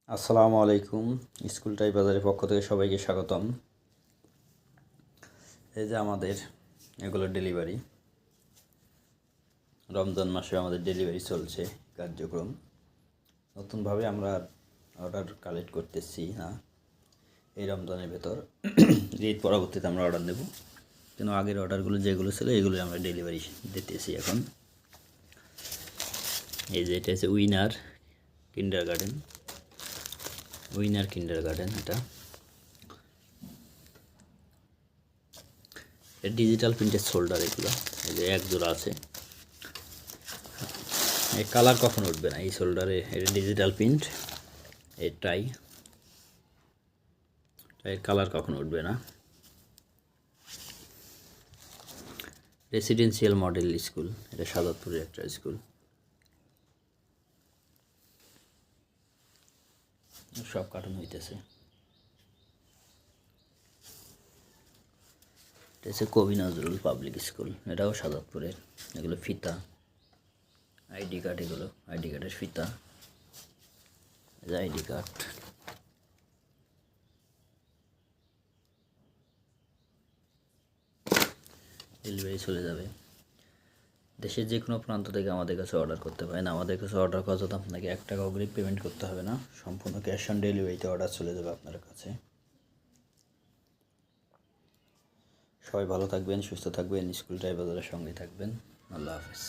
আসসালামু আলাইকুম। স্কুল টাই বাজারের পক্ষ থেকে সবাইকে স্বাগতম। এই যে আমাদের এগুলো ডেলিভারি, রমজান মাসে আমাদের ডেলিভারি চলছে কার্যক্রম। নতুনভাবে আমরা অর্ডার কালেক্ট করতেছি না এই রমজানের ভেতর। ঈদ পরবর্তীতে আমরা অর্ডার দেব, কিন্তু আগের অর্ডারগুলো যেগুলো ছিল এগুলোই আমরা ডেলিভারি দিতেছি এখন। এই যে এটা হচ্ছে উইনার কিন্ডার গার্ডেন। এটা ডিজিটাল প্রিন্টের শোল্ডার। এগুলো এই যে এক জোড়া আছে, এই কালার কখন উঠবে না এই শোল্ডারে। এটা ডিজিটাল প্রিন্ট, এই টাই কালার কখন উঠবে না। রেসিডেন্সিয়াল মডেল স্কুল, এটা সাদাতপুরের একটা স্কুল। সব কার্টুন হইতেছে। এটা হচ্ছে কবি নজরুল পাবলিক স্কুল, এটাও সাদাতপুরের। এগুলো ফিতা, আইডি কার্ড, এগুলো আইডি কার্ডের ফিতা, আইডি কার্ড। ডেলিভারি চলে যাবে। দেশের যে কোনো প্রান্ত থেকে আমাদের কাছে অর্ডার করতে পারেন। আমাদের কাছে অর্ডার করার জন্য আপনাকে 1 টাকা অগ্রিম পেমেন্ট করতে হবে না, সম্পূর্ণ ক্যাশ অন ডেলিভারিতে অর্ডার চলে যাবে আপনার কাছে। সবাই ভালো থাকবেন, সুস্থ থাকবেন, স্কুল টাই বাজারের সঙ্গে থাকবেন। আল্লাহ হাফেজ।